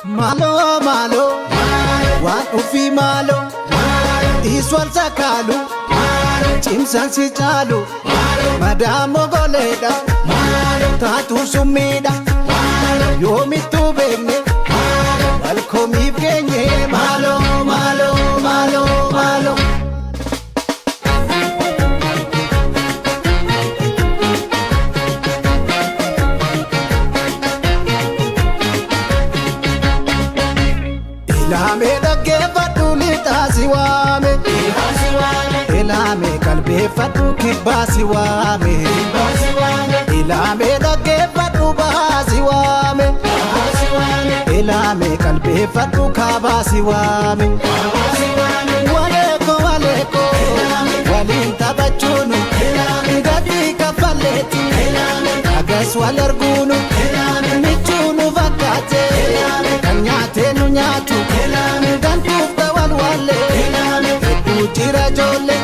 Malo malo waan ofii malo iswal sakalu cimsan si caalu madamo goleedha taatu summiidha yoomittu beekne walkomiif geenye malo malo malo malo Ilame dhaggeeffadhu lixaasi waame Ilame qalbeeffadhu kibbaasi waame Ilame dhaggeeffadhu baasi waame Ilame qalbeeffadhu kaabaasi waame Waleeko waleeko waliin taphachuunu gadii kaffalleetti agas wal arguunu michuunu fakkaate kan nyaatee nu nyaatu gantuuf ta'an wallee hedduu jira ijoollee